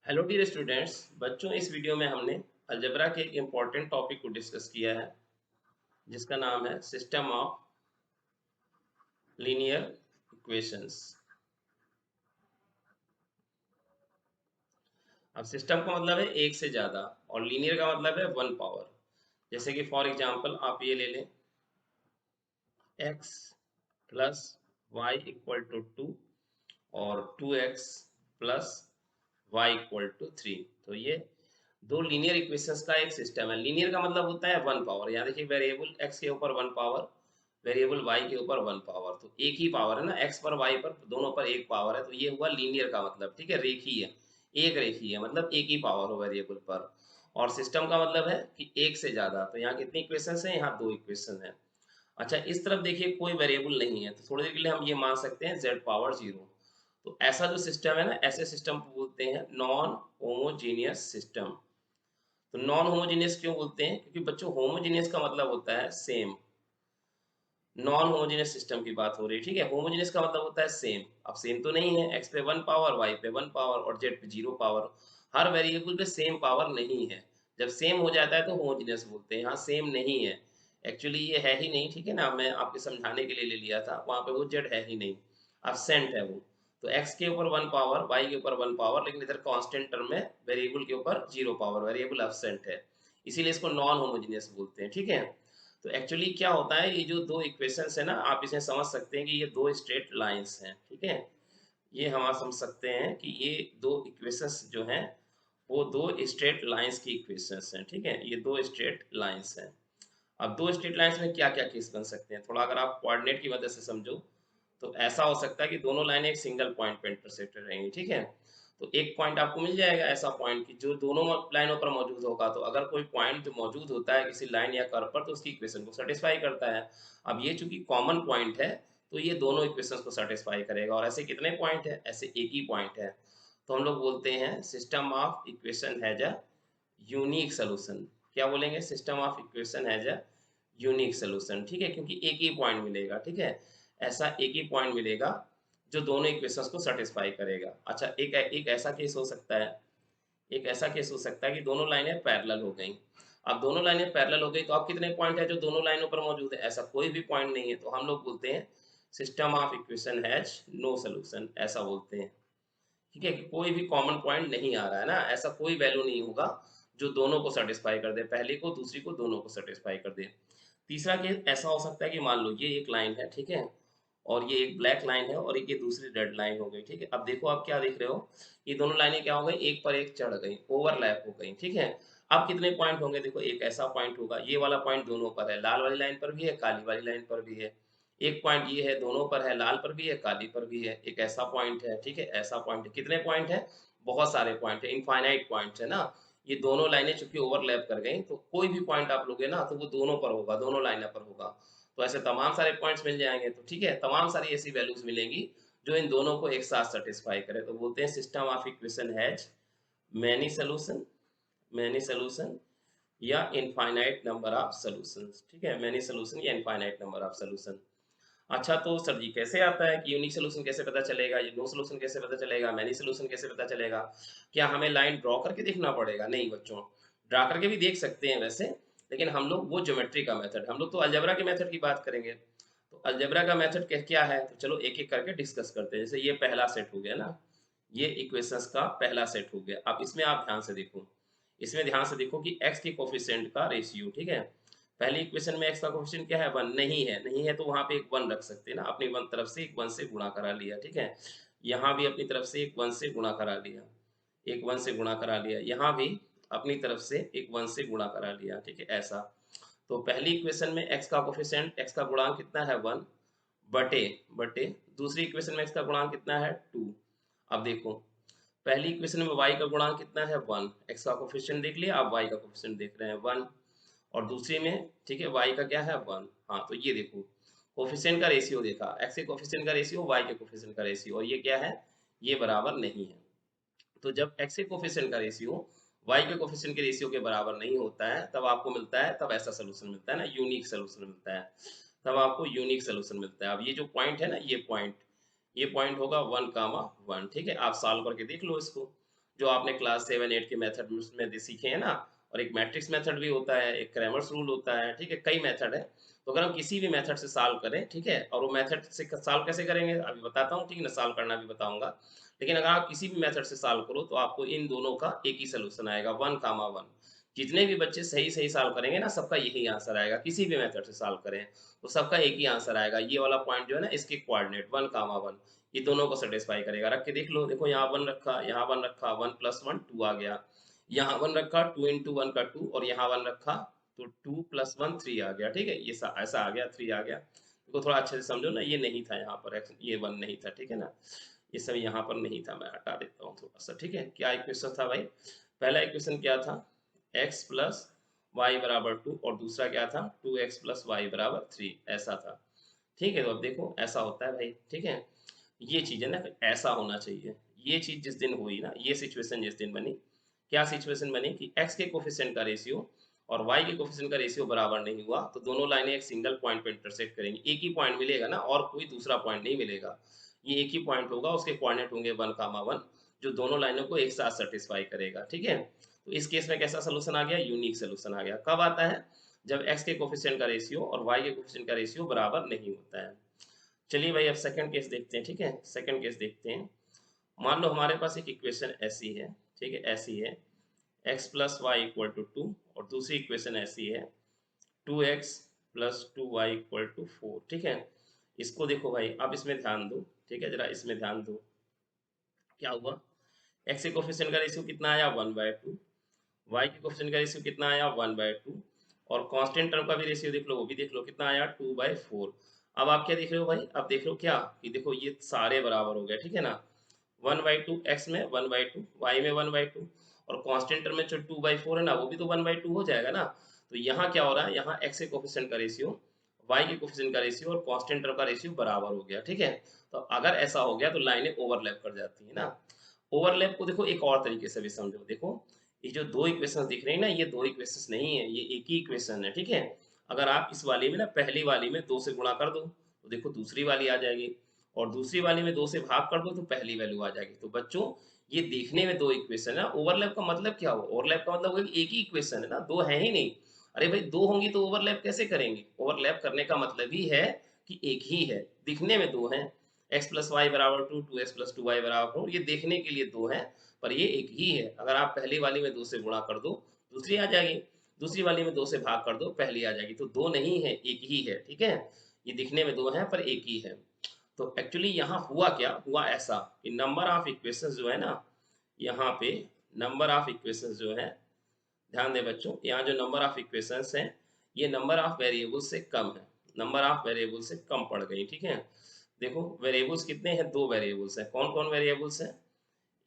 Hello dear students. बच्चों, इस video में हमने अलजेब्रा के एक इम्पॉर्टेंट टॉपिक को डिस्कस किया है जिसका नाम है सिस्टम ऑफ लीनियर इक्वेशंस। अब सिस्टम का मतलब है एक से ज़्यादा और लीनियर का मतलब है वन पावर। जैसे कि फॉर एग्जांपल आप ये ले लें x plus Y equal to 2 और 2x plus Y equal to 3। तो ये दो लीनियर इक्वेशंस का एक सिस्टम है। लीनियर का मतलब होता है वन पावर। यहाँ देखिए वेरिएबल x के ऊपर वन पावर, वेरिएबल y के ऊपर वन पावर, तो एक ही पावर है ना, x पर y पर दोनों पर एक पावर है, तो ये हुआ लीनियर का मतलब। ठीक है, रेखीय, एक रेखीय मतलब एक ही पावर हो वेरिएबल पर। और सिस्टम का मतलब है कि एक से ज्यादा। तो यहाँ कितनी इक्वेशंस है? यहाँ दो इक्वेशन है। अच्छा, इस तरफ देखिए कोई वेरिएबल नहीं है, तो थोड़ी देर के लिए हम ये मान सकते हैं z पावर 0। तो ऐसा जो सिस्टम है ना, ऐसे सिस्टम को बोलते हैं नॉन होमोजीनियस सिस्टम। तो नॉन होमोजीनियस क्यों बोलते हैं? क्योंकि बच्चों होमोजीनियस का मतलब होता है सेम। नॉन होमोजीनियस सिस्टम की बात हो रही है, ठीक है। होमोजीनियस का मतलब होता है सेम। अब सेम तो नहीं है, x पे वन पावर, y पे वन पावर और z पे जीरो पावर। हर वेरिएबल पे सेम पावर नहीं है। जब सेम हो जाता है तो होमोजीनियस बोलते हैं। यहाँ सेम नहीं है, एक्चुअली ये है ही नहीं, ठीक है ना। मैं आपके समझाने के लिए ले लिया था, वहाँ पे वो z है ही नहीं, absent है वो। तो x के ऊपर वन पावर, y के ऊपर वन पावर, लेकिन इधर कांस्टेंट टर्म में वेरिएबल के ऊपर जीरो पावर, वेरिएबल absent है, इसीलिए इसको नॉन होमोजीनियस बोलते हैं, ठीक है। तो एक्चुअली क्या होता है, ये जो दो इक्वेशंस है ना, आप इसे समझ सकते हैं कि ये दो स्ट्रेट लाइंस हैं, ठीक है। ये हम आज समझ सकते हैं कि ये दो इक्वेशंस जो हैं वो दो स्ट्रेट लाइंस की इक्वेशंस हैं, ठीक है। ये दो स्ट्रेट लाइंस हैं। अब दो स्ट्रेट लाइंस में क्या क्या केस बन सकते हैं, थोड़ा अगर आप कोऑर्डिनेट की मदद से समझो तो ऐसा हो सकता है कि दोनों लाइनें एक सिंगल पॉइंट पे इंटरसेक्ट रहेंगी, ठीक है। तो एक पॉइंट आपको मिल जाएगा ऐसा पॉइंट कि जो दोनों लाइनों पर मौजूद होगा। तो अगर कोई पॉइंट जो मौजूद होता है किसी लाइन या कर्व पर, तो उसकी इक्वेशन को सेटिस्फाई करता है। अब ये चूंकि कॉमन पॉइंट है तो ये दोनों इक्वेशंस को सेटिस्फाई करेगा। और ऐसे कितने पॉइंट है? ऐसे एक ही पॉइंट है। तो हम लोग बोलते हैं system of equation has a unique solution. क्या बोलेंगे? System of equation has a unique solution, ठीक है, क्योंकि एक ही पॉइंट मिलेगा, ठीक है। ऐसा एक ही पॉइंट मिलेगा जो दोनों इक्वेशंस को सेटिस्फाई करेगा। अच्छा, एक ऐसा केस हो सकता है, एक ऐसा केस हो सकता है कि दोनों लाइनें पैरेलल हो गई। अब दोनों लाइनें पैरेलल हो गई तो अब कितने पॉइंट है जो दोनों लाइनों पर मौजूद है? ऐसा कोई भी पॉइंट नहीं है, तो हम लोग बोलते हैं system of equation has no solution, ऐसा बोलते हैं, ठीक है। कि कोई भी कॉमन पॉइंट नहीं आ रहा है ना, ऐसा कोई वैल्यू नहीं होगा जो दोनों को सेटिस्फाई कर दे, पहले को दूसरी को, दोनों को सेटिस्फाई कर दे। तीसरा केस ऐसा हो सकता है कि मान लो ये एक लाइन है, ठीक है, और ये एक ब्लैक लाइन है और एक ये दूसरी रेड लाइन हो गई, ठीक है। अब देखो आप क्या देख रहे हो, ये दोनों लाइनें क्या हो गई, एक पर एक चढ़ गई, ओवरलैप हो गई, ठीक है। अब कितने पॉइंट होंगे? देखो एक ऐसा पॉइंट होगा, ये वाला पॉइंट दोनों पर है, लाल वाली लाइन पर भी है, काली वाली लाइन पर भी है। एक पॉइंट ये है, दोनों पर है, लाल पर भी है, काली पर भी है। एक ऐसा पॉइंट है, ठीक है, ऐसा पॉइंट है। कितने पॉइंट है? बहुत सारे पॉइंट है, इनफाइनाइट पॉइंट है ना। ये दोनों लाइनें चूंकि ओवरलैप कर गई, तो कोई भी पॉइंट आप लोगे ना तो वो दोनों पर होगा, दोनों लाइनों पर होगा। तो ऐसे तमाम सारे पॉइंट्स मिल जाएंगे, तो ठीक है, तमाम सारी ऐसी वैल्यूज मिलेंगी जो इन दोनों को एक साथ सेटिस्फाई करे। तो बोलते हैं system of equation has many solution, many solution या इनफाइनाइट नंबर ऑफ सॉल्यूशंस, ठीक है, मैनी सोल्यूशन या इनफाइनाइट नंबर ऑफ सॉल्यूशन। अच्छा, तो सर जी कैसे आता है कि यूनिक सोल्यूशन कैसे पता चलेगा, ये नो सोल्यूशन कैसे पता चलेगा, मैनी सोल्यूशन कैसे पता चलेगा? क्या हमें लाइन ड्रॉ करके देखना पड़ेगा? नहीं बच्चों, ड्रा करके भी देख सकते हैं वैसे, लेकिन हम लोग वो ज्योमेट्री का मेथड, हम लोग तो अलजेब्रा के मेथड की बात करेंगे। तो अलजेब्रा का मेथड क्या है, तो चलो एक एक करके डिस्कस करते हैं। जैसे ये पहला सेट हो गया ना, ये इक्वेशंस का पहला सेट हो गया। अब इसमें आप ध्यान से देखो, इसमें ध्यान से देखो कि x के कोफिशिएंट का रेशियो, ठीक है। पहली इक्वेशन में x का कोफिशिएंट क्या है? 1। नहीं है, नहीं है तो वहां पे एक 1 रख सकते हैं ना, अपनी वन तरफ से एक 1 से गुणा करा लिया, ठीक है। यहाँ भी अपनी तरफ से एक 1 से गुणा करा लिया, एक 1 से गुणा करा लिया, यहाँ भी अपनी तरफ से एक 1 से गुणा करा लिया, ठीक है, ऐसा। तो पहली इक्वेशन में x का कोफिशिएंट, x का गुणांक कितना है? 1 बटे बटे दूसरी इक्वेशन में x का गुणांक कितना है? 2। अब देखो पहली इक्वेशन में y का गुणांक कितना है? 1। x का कोफिशिएंट देख लिया, आप y का कोफिशिएंट देख रहे हैं 1। और दूसरी में, ठीक है, y का क्या है? 1। हाँ, तो ये देखो कोफिशिएंट का रेशियो देखा, x के कोफिशिएंट का रेशियो, y के कोफिशिएंट का रेशियो, और ये क्या है? ये बराबर नहीं है। तो जब x के कोफिशिएंट का रेशियो y के कोफिशिएंट के रेशियो के बराबर नहीं होता है, तब आपको मिलता है, तब ऐसा सोल्यूशन मिलता है ना, यूनिक सोल्यूशन मिलता है। तब आपको यूनिक सोल्यूशन मिलता है। अब ये जो पॉइंट है ना, ये पॉइंट होगा 1 कामा 1, ठीक है। आप सॉल्व करके देख लो इसको। जो आपने क्लास 7-8 के मेथड में सीखे हैं ना। और एक मैट्रिक्स मेथड भी होता है, एक क्रैमर्स रूल होता है, ठीक है, कई मेथड है। तो अगर हम किसी भी मेथड से सॉल्व करें, ठीक है, और वो मेथड से सॉल्व कैसे करेंगे अभी बताता हूँ, ठीक है ना, सॉल्व करना भी बताऊंगा। लेकिन अगर आप किसी भी मेथड से सॉल्व करो तो आपको इन दोनों का एक ही सोल्यूशन आएगा, 1, 1। जितने भी बच्चे सही सही सॉल्व करेंगे ना, सबका यही आंसर आएगा, किसी भी मेथड से सॉल्व करें तो सबका एक ही आंसर आएगा। ये वाला पॉइंट जो है ना, इसके कोऑर्डिनेट 1, 1, ये दोनों को सेटिस्फाई करेगा। रख के देख लो, देखो यहाँ 1 रखा, यहाँ 1 रखा, 1+1 2 आ गया। यहाँ 1 रखा, 2 × 1 का 2, और यहाँ 1 रखा तो 2+1 3 आ गया, ठीक है, ये ऐसा आ गया, 3 आ गया। देखो थोड़ा अच्छे से समझो ना, ये नहीं था यहाँ पर, ये 1 नहीं था, ठीक है ना, ये सब यहाँ पर नहीं था, मैं हटा देता हूँ थोड़ा सा, ठीक है। क्या इक्वेशन था भाई, पहला इक्वेशन क्या था, x+y = 2, और दूसरा क्या था, 2x+y = 3, ऐसा था, ठीक है। तो अब देखो ऐसा होता है भाई, ठीक है, ये चीज है ना, ऐसा होना चाहिए। ये चीज जिस दिन हुई ना, ये सिचुएशन जिस दिन बनी, क्या सिचुएशन बनी कि x के कोफिशिएंट का रेशियो और y के कोफिशिएंट का रेशियो बराबर नहीं हुआ, तो दोनों लाइनें एक सिंगल पॉइंट पे इंटरसेक्ट करेंगी, एक ही पॉइंट मिलेगा ना, और कोई दूसरा पॉइंट नहीं मिलेगा, ये एक ही पॉइंट होगा, उसके कोऑर्डिनेट होंगे 1, 1, जो दोनों लाइनों को एक साथ सेटिस्फाई करेगा, ठीक है। तो इस केस में कैसा सोल्यूशन आ गया, यूनिक सोल्यूशन आ गया। कब आता है, जब x के कोफिशिएंट का रेशियो और y के कोफिशिएंट का रेशियो बराबर नहीं होता है। चलिए भाई अब सेकंड केस देखते हैं, ठीक है, सेकंड केस देखते हैं। मान लो हमारे पास एक इक्वेशन ऐसी है, ठीक है, ऐसी है, x+y = 2, और दूसरी इक्वेशन ऐसी है, 2x+2y = 4, ठीक है। इसको देखो भाई, अब इसमें ध्यान दो, ठीक है, जरा इसमें ध्यान दो, क्या हुआ, x के कोफिशिएंट का रेशियो कितना आया, 1/2, y के कोफिशिएंट का रेशियो कितना आया, 1/2, और कांस्टेंट टर्म का भी रेशियो देख लो, वो भी देख लो कितना आया, 2/4। अब आप क्या देख रहे हो भाई, अब देख रहे हो क्या कि देखो ये सारे बराबर हो गए, ठीक है ना, 1/2 x में 1/2, y में 1/2, और कांस्टेंट टर्म में जो 2/4 है ना, वो भी तो 1/2 हो जाएगा ना। तो यहाँ क्या हो रहा है, यहाँ x के कोफिशिएंट का रेशियो, y के कोफिशिएंट का रेशियो और कांस्टेंट टर्म का रेशियो बराबर हो गया, ठीक है। तो अगर ऐसा हो गया तो लाइनें ओवरलैप कर जाती है ना। ओवरलैप को देखो एक और तरीके से भी समझो, देखो ये जो दो इक्वेशंस दिख रही है ना, ये दो इक्वेशंस नहीं है, ये एक ही इक्वेशन है, ठीक है। अगर आप इस वाली में ना, पहली वाली में 2 से गुणा कर दो तो देखो दूसरी वाली आ जाएगी, और दूसरी वाली में 2 से भाग कर दो तो पहली वैल्यू आ जाएगी। तो बच्चों ये देखने में दो इक्वेशन है, ओवरलैप का मतलब क्या हो, ओवरलैप का मतलब होगा कि एक ही इक्वेशन है ना, दो है ही नहीं। अरे भाई दो होंगी तो ओवरलैप कैसे करेंगे, ओवरलैप करने का मतलब ही है कि एक ही है, दिखने में दो हैं, x+y = 2, 2x+2y = 4, ये देखने के लिए दो हैं, पर ये एक ही है। अगर आप पहली वाली में 2 से गुणा कर दो दूसरी आ जाएगी, दूसरी वाली में 2 से भाग कर दो पहली आ जाएगी। तो दो नहीं है, एक ही है, ठीक है, ये दिखने में दो हैं पर एक ही है। तो एक्चुअली यहाँ हुआ क्या, हुआ ऐसा कि नंबर ऑफ इक्वेशंस जो है ना, यहाँ पे नंबर ऑफ इक्वेशंस जो है, ध्यान दें बच्चों, यहाँ जो नंबर ऑफ इक्वेशंस हैं ये नंबर ऑफ वेरिएबल्स से कम है, नंबर ऑफ वेरिएबल्स से कम पड़ गई, ठीक है। देखो वेरिएबल्स कितने हैं, दो वेरिएबल्स हैं, कौन कौन वेरिएबल्स हैं,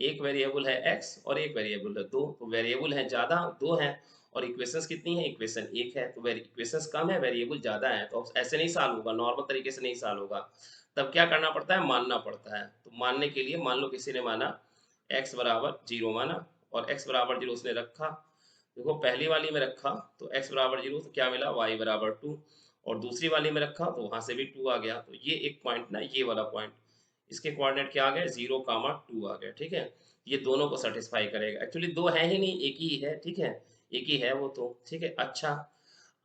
एक वेरिएबल है x और एक वेरिएबल है 2, तो वेरिएबल है ज़्यादा, दो हैं, और इक्वेशंस कितनी है, इक्वेशन एक है, तो इक्वेशंस कम है वेरिएबल ज़्यादा है, तो ऐसे नहीं सॉल्व होगा, नॉर्मल तरीके से नहीं सॉल्व होगा। तब क्या करना पड़ता है, मानना पड़ता है। तो मानने के लिए मान लो किसी ने माना x = 0 माना, और x = 0 उसने रखा, देखो पहली वाली में रखा तो x = 0 तो क्या मिला, y = 2, और दूसरी वाली में रखा तो वहां से भी 2 आ गया। तो ये एक पॉइंट ना, ये वाला पॉइंट, इसके कोऑर्डिनेट क्या आ गए, 0, 2 आ गए, ठीक है। ये दोनों को सेटिस्फाई करेगा, एक्चुअली दो है ही नहीं, एक ही है, ठीक है, एक ही है वो तो, ठीक है। अच्छा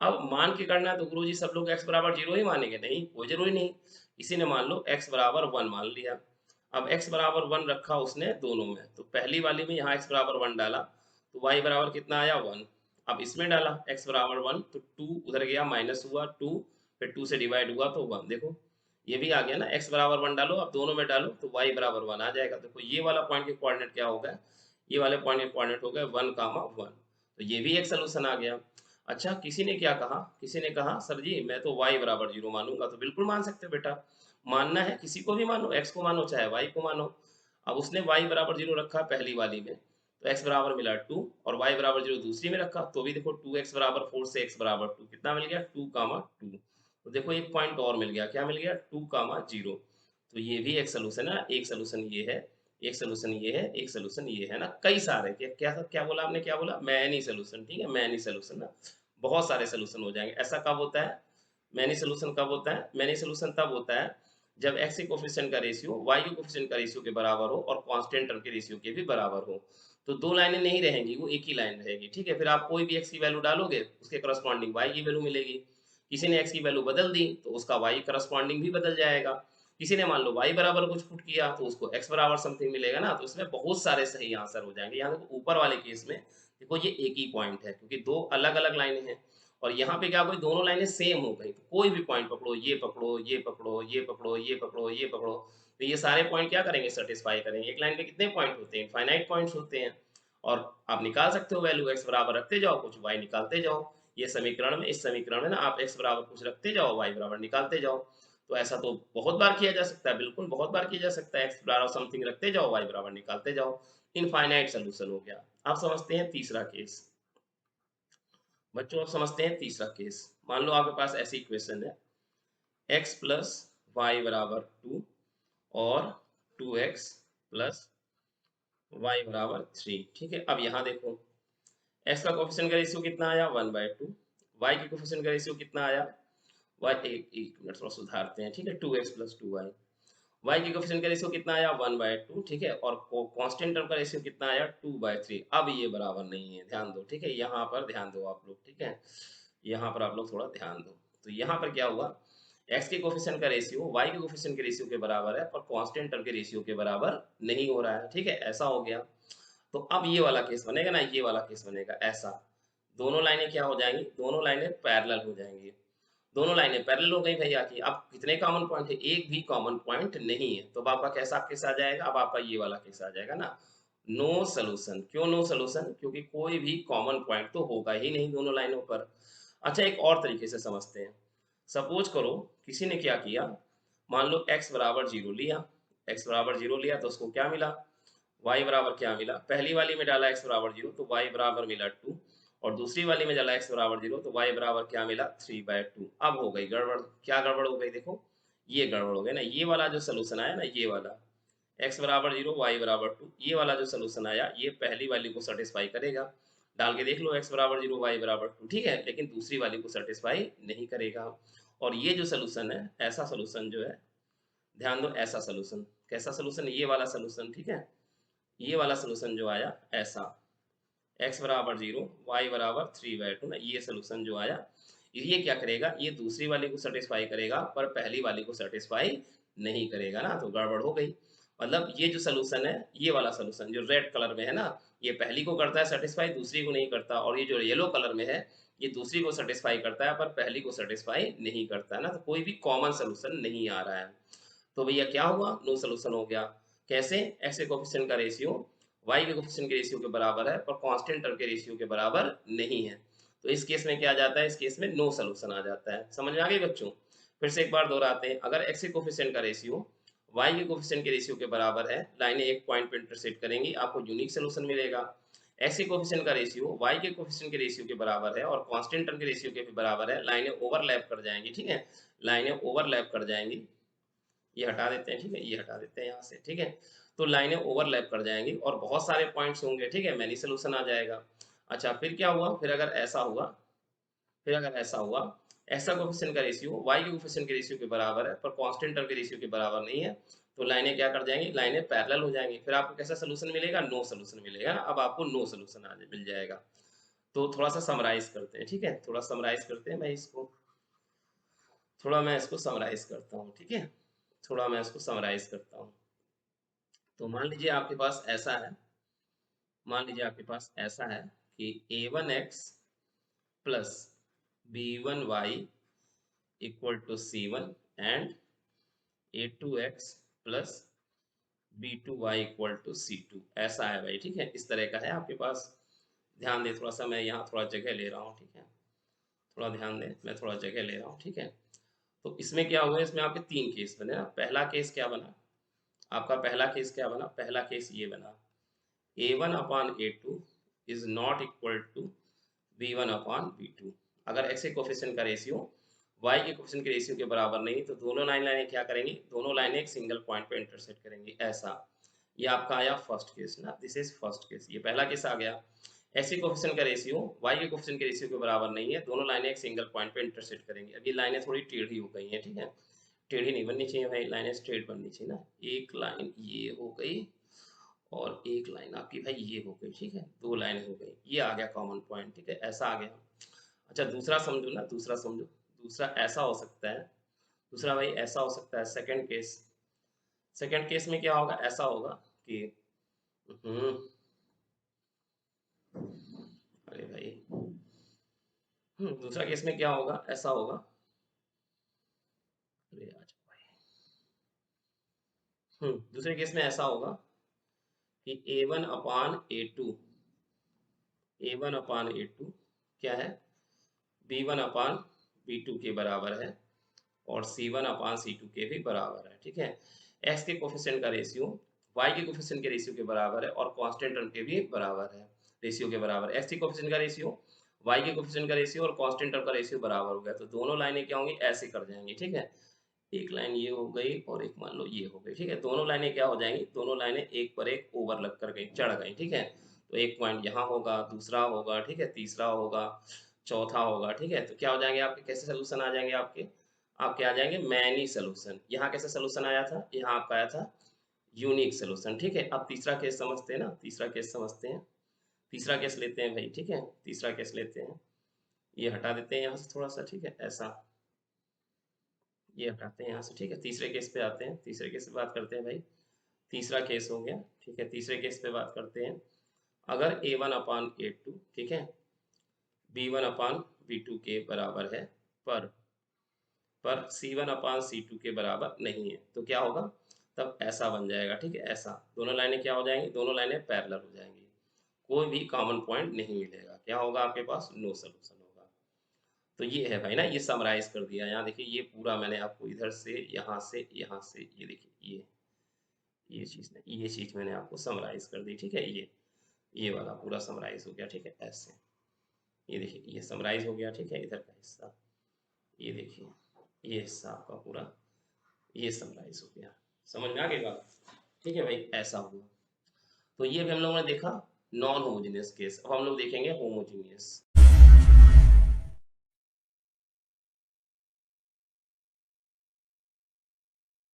अब मान के करना है तो गुरुजी सब लोग x = 0 ही मानेंगे, नहीं कोई जरूरी नहीं, किसी ने मान लो x = 1 मान लिया। अब x = 1 रखा उसने दोनों में, तो पहली वाली में यहाँ x = 1 डाला तो y बराबर कितना आया, 1। अब इसमें डाला x = 1 तो 2 उधर गया, माइनस हुआ 2, फिर 2 से डिवाइड हुआ तो 1, देखो ये भी आ गया ना, x = 1 डालो, अब दोनों में डालो तो y = 1 आ जाएगा। देखो ये वाला पॉइंट के कोऑर्डिनेट क्या होगा, ये वाले पॉइंट के कोऑर्डिनेट हो गए 1, 1, तो ये भी एक सलूशन आ गया। अच्छा किसी ने क्या कहा, किसी ने कहा सर जी मैं तो y = 0 मानूंगा, तो बिल्कुल मान सकते हो बेटा, मानना है किसी को भी मानो, x को मानो चाहे y को मानो। अब उसने y = 0 रखा पहली वाली में, तो x बराबर मिला 2, और y = 0 दूसरी में रखा तो भी देखो 2x = 4 से x = 2 कितना मिल गया, 2, 2। तो देखो एक पॉइंट और मिल गया, क्या मिल गया, 2, 0। तो ये भी एक सोल्यूशन है, एक सोल्यूशन ये है, एक सोल्यूशन ये है, एक सोल्यूशन ये है ना, कई सारे, क्या क्या क्या बोला आपने, क्या बोला, मैनी सोल्यूशन, ठीक है, मैनी सोल्यूशन ना, बहुत सारे सोल्यूशन हो जाएंगे। ऐसा कब होता है, मैनी सोल्यूशन कब होता है, मैनी सोल्यूशन तब होता है जब x के कोफिशिएंट का रेशियो y के कोफिशिएंट का रेशियो के बराबर हो और कांस्टेंट टर्म के रेशियो के भी बराबर हो। तो दो लाइनें नहीं रहेंगी, वो एक ही लाइन रहेगी, ठीक है। फिर आप कोई भी x की वैल्यू डालोगे उसके करस्पॉन्डिंग y की वैल्यू मिलेगी। किसी ने x की वैल्यू बदल दी तो उसका y करस्पॉन्डिंग भी बदल जाएगा। किसी ने मान लो y बराबर कुछ पुट किया तो उसको x बराबर समथिंग मिलेगा ना। तो इसमें बहुत सारे सही आंसर हो जाएंगे। यहाँ देखो ऊपर वाले केस में देखो ये एक ही पॉइंट है क्योंकि दो अलग अलग लाइनें हैं, और यहाँ पे क्या कोई दोनों लाइनें सेम हो गई, तो कोई भी पॉइंट पकड़ो, ये पकड़ो, ये पकड़ो, ये पकड़ो, ये पकड़ो, ये पकड़ो, तो ये सारे पॉइंट क्या करेंगे, सेटिस्फाई करेंगे। एक लाइन में कितने पॉइंट होते हैं, फाइनाइट पॉइंट्स होते हैं, और आप निकाल सकते हो वैल्यू, x बराबर रखते जाओ, कुछ y निकालते जाओ। ये समीकरण में, इस समीकरण में ना आप x बराबर कुछ रखते जाओ, y बराबर निकालते जाओ। तो ऐसा तो बहुत बार किया जा सकता है, बिल्कुल बहुत बार किया जा सकता है, x बराबर समथिंग रखते जाओ, y बराबर निकालते जाओ। इनफाइनाइट सोल्यूशन हो गया। आप समझते हैं तीसरा केस। बच्चों आप समझते हैं तीसरा केस। मान लो आपके पास ऐसी इक्वेशन है, x प्लस वाई बराबर 2 और 2x प्लस वाई बराबर 3, ठीक है। अब यहाँ देखो x का कोफिशिएंट का रेशियो कितना आया 1/2, y के कोफिशिएंट का रेशियो कितना आया, y एक मिनट थोड़ा सुधारते हैं, ठीक है, 2x प्लस 2y। y के कोफिशिएंट का रेशियो कितना आया 1/2, ठीक है, और कांस्टेंट टर्म का रेशियो कितना आया 2/3। अब ये बराबर नहीं है, ध्यान दो, ठीक है, यहाँ पर ध्यान दो आप लोग, ठीक है, यहाँ पर आप लोग थोड़ा ध्यान दो। तो यहाँ पर क्या हुआ, x के कोफिशिएंट का रेशियो y के कोफिशिएंट के रेशियो के बराबर है, पर कांस्टेंट टर्म के रेशियो के बराबर नहीं हो रहा है, ठीक है, ऐसा हो गया। तो अब ये वाला केस बनेगा ना, ये वाला केस बनेगा ऐसा, दोनों लाइनें क्या हो जाएंगी, दोनों लाइनें पैरेलल हो जाएंगी। दोनों लाइनें पैरेलल हो गई भैया की। अब कितने कॉमन पॉइंट है, एक भी कॉमन पॉइंट नहीं है। तो अब आपका कैसा केस आ जाएगा, अब आपका ये वाला केस आ जाएगा ना, नो सोल्यूशन। क्यों नो सोल्यूशन, क्योंकि कोई भी कॉमन पॉइंट तो होगा ही नहीं दोनों लाइनों पर। अच्छा एक और तरीके से समझते हैं। सपोज करो किसी ने क्या किया, मान लो x बराबर 0 लिया, x बराबर 0 लिया तो उसको क्या मिला, y बराबर क्या मिला, पहली वाली में डाला x बराबर 0 तो y बराबर मिला 2, और दूसरी वाली में डाला x बराबर 0 तो y बराबर क्या मिला 3/2। अब हो गई गड़बड़, क्या गड़बड़ हो गई, देखो ये गड़बड़ हो गई ना, ये वाला जो सोल्यूशन आया ना, ये वाला x बराबर 0 y बराबर 2, ये वाला जो सोल्यूशन आया ये पहली वाली को सेटिस्फाई करेगा। डाल के देख लो x बराबर 0 y बराबर 2, ठीक है, लेकिन दूसरी वाली को सेटिस्फाई नहीं करेगा। और ये जो सोल्यूशन है, ऐसा सोल्यूशन जो है, ध्यान दो, ऐसा सोल्यूशन, कैसा सोल्यूशन, ये वाला सोल्यूशन, ठीक है, ये वाला सोल्यूशन जो आया ऐसा, x बराबर 0 y बराबर 3/2 ना, ये सोल्यूशन जो आया, ये क्या करेगा, ये दूसरी वाली को सेटिस्फाई करेगा पर पहली वाली को सेटिस्फाई नहीं करेगा ना, तो गड़बड़ हो गई। मतलब ये जो सोल्यूशन है, ये वाला सोल्यूशन जो रेड कलर में है ना, ये पहली को करता है सेटिस्फाई, दूसरी को नहीं करता, और ये जो येलो कलर में है, ये दूसरी को सेटिस्फाई करता है पर पहली को सेटिस्फाई नहीं करता है ना, तो कोई भी कॉमन सोल्यूशन नहीं आ रहा है। तो भैया क्या हुआ, नो सोल्यूशन हो गया। कैसे, x के कोफिशिएंट का रेशियो y के कोफिशिएंट के रेशियो के बराबर है पर कांस्टेंट टर्म के रेशियो के बराबर नहीं है। तो इस केस में क्या आ जाता है, इस केस में नो सोल्यूशन आ जाता है। समझ में आ गई बच्चों। फिर से एक बार दोहराते हैं, अगर x के कोफिशिएंट का रेशियो y के कोफिशिएंट के रेशियो के बराबर है, लाइनें एक पॉइंट पे इंटरसेक्ट करेंगी, आपको यूनिक सोल्यूशन मिलेगा। x के कोफिशिएंट का रेशियो y के कोफिशिएंट के रेशियो के बराबर है और कांस्टेंट टर्म के रेशियो के भी बराबर है, लाइनें ओवरलैप कर जाएंगी, ठीक है, लाइनें ओवरलैप कर जाएंगी, ये हटा देते हैं, ठीक है, ये हटा देते हैं यहाँ से, ठीक है। तो लाइनें ओवरलैप कर जाएंगी और बहुत सारे पॉइंट्स होंगे, ठीक है, मैनी सोल्यूशन आ जाएगा। अच्छा फिर क्या हुआ, फिर अगर ऐसा हुआ, फिर अगर ऐसा हुआ, ऐसा कोफिशिएंट का रेशियो y के कोफिशिएंट के रेशियो के बराबर है पर कांस्टेंट टर्म के रेशियो के बराबर नहीं है, तो लाइनें क्या कर जाएंगी, लाइनें पैरेलल हो जाएंगी। फिर आपको कैसा सोल्यूशन मिलेगा, नो सोल्यूशन मिलेगा ना। अब आपको नो सोल्यूशन मिल जाएगा। तो थोड़ा सा समराइज करते हैं, ठीक है, थोड़ा समराइज करते हैं भाई इसको, थोड़ा मैं इसको समराइज करता हूँ, ठीक है, थोड़ा मैं इसको समराइज करता हूँ। तो मान लीजिए आपके पास ऐसा है, मान लीजिए आपके पास ऐसा है कि a1x plus b1y equal to c1 and a2x plus b2y equal to c2, ऐसा है भाई, ठीक है, इस तरह का है आपके पास। ध्यान दे, थोड़ा सा मैं यहाँ थोड़ा जगह ले रहा हूँ, ठीक है, थोड़ा ध्यान दे, मैं थोड़ा जगह ले रहा हूँ, ठीक है। तो इसमें क्या हुआ, इसमें आपके तीन केस बने ना। पहला केस क्या बना आपका, पहला केस क्या बना, पहला केस ये बना, a1 upon a2 is not equal to b1 upon b2। अगर x के कोफिशिएंट का रेशियो y के कोफिशिएंट के रेशियो के बराबर नहीं, तो दोनों लाइनें क्या करेंगी, दोनों लाइनें एक सिंगल पॉइंट पे इंटरसेक्ट करेंगी, ऐसा। ये आपका आया फर्स्ट केस ना, दिस इज फर्स्ट केस, ये पहला केस आ गया। x के कोफिशिएंट का रेशियो y के कोफिशिएंट के रेशियो के बराबर नहीं है, दोनों लाइनें एक सिंगल पॉइंट पे इंटरसेक्ट करेंगी। अब ये लाइनें थोड़ी टेढ़ी हो गई हैं, ठीक है, टेढ़ी नहीं बननी चाहिए भाई, लाइनें स्ट्रेट बननी चाहिए ना। एक लाइन ये हो गई और एक लाइन आपकी भाई ये हो गई, ठीक है, दो लाइन हो गई, ये आ गया कॉमन पॉइंट, ठीक है, ऐसा आ गया। अच्छा दूसरा समझो ना, दूसरा समझो, दूसरा ऐसा हो सकता है, दूसरा भाई ऐसा हो सकता है, सेकंड केस, सेकंड केस में क्या होगा, ऐसा होगा कि हम्म, अरे भाई, दूसरा केस में क्या होगा, ऐसा होगा, अरे आज भाई, दूसरे केस में ऐसा होगा कि A1 अपान A2, A1 अपान A2 क्या है, B1 अपान B2 के बराबर है, और C1 अपान C2 के भी बराबर है, ठीक है। x के कोफिशिएंट का रेशियो y के कोफिशिएंट के रेशियो के बराबर है, और कांस्टेंट टर्म के भी बराबर है, रेशियो के बराबर, x के कोफिशिएंट का रेशियो y के कोफिशिएंट का रेशियो और कांस्टेंट टर्म का रेशियो बराबर हो गया, तो दोनों लाइनें क्या होंगी, ऐसे कर जाएंगी, ठीक है। एक लाइन ये हो गई और एक मान लो ये हो गई, ठीक है, दोनों लाइनें क्या हो जाएंगी, दोनों लाइनें एक पर एक ओवर लग कर गई, चढ़ गई, ठीक है। तो एक पॉइंट यहाँ होगा, दूसरा होगा, ठीक है, तीसरा होगा, चौथा होगा, ठीक है, तो क्या हो जाएंगे आपके, कैसे सोल्यूशन आ जाएंगे आपके, आपके आ जाएंगे मैनी सोल्यूशन। यहाँ कैसे सोल्यूशन आया था, यहाँ आपका आया था यूनिक सोल्यूशन, ठीक है। अब तीसरा केस समझते हैं ना, तीसरा केस समझते हैं, तीसरा केस लेते हैं भाई, ठीक है, तीसरा केस लेते हैं, ये हटा देते हैं यहाँ से थोड़ा सा, ठीक है, ऐसा, ये हटाते हैं यहाँ से, ठीक है, तीसरे केस पे आते हैं, तीसरे केस पे बात करते हैं भाई, तीसरा केस हो गया, ठीक है, तीसरे केस पे बात करते हैं, अगर A1 अपान A2, ठीक है, B1 अपान B2 के बराबर है, पर C1 अपान C2 के बराबर नहीं है, तो क्या होगा, तब ऐसा बन जाएगा, ठीक है, ऐसा, दोनों लाइनें क्या हो जाएंगी, दोनों लाइनें पैरेलल हो जाएंगी, कोई भी कॉमन पॉइंट नहीं मिलेगा, क्या होगा आपके पास, नो सोल्यूशन होगा। तो ये है भाई ना, ये समराइज कर दिया, यहाँ देखिए, ये पूरा मैंने आपको इधर से यहाँ से यहाँ से, ये देखिए, ये चीज़ नहीं, ये चीज़ मैंने आपको समराइज कर दी, ठीक है, ये वाला पूरा समराइज हो गया, ठीक है, ऐसे, ये देखिए, ये समराइज हो गया, ठीक है, इधर का हिस्सा, ये देखिए, ये हिस्सा आपका पूरा, ये समराइज हो गया, समझ में आ गई बात, ठीक है भाई, ऐसा हुआ। तो ये भी हम लोगों ने देखा नॉन होमोजेनियस केस, अब हम लोग देखेंगे होमोजेनियस।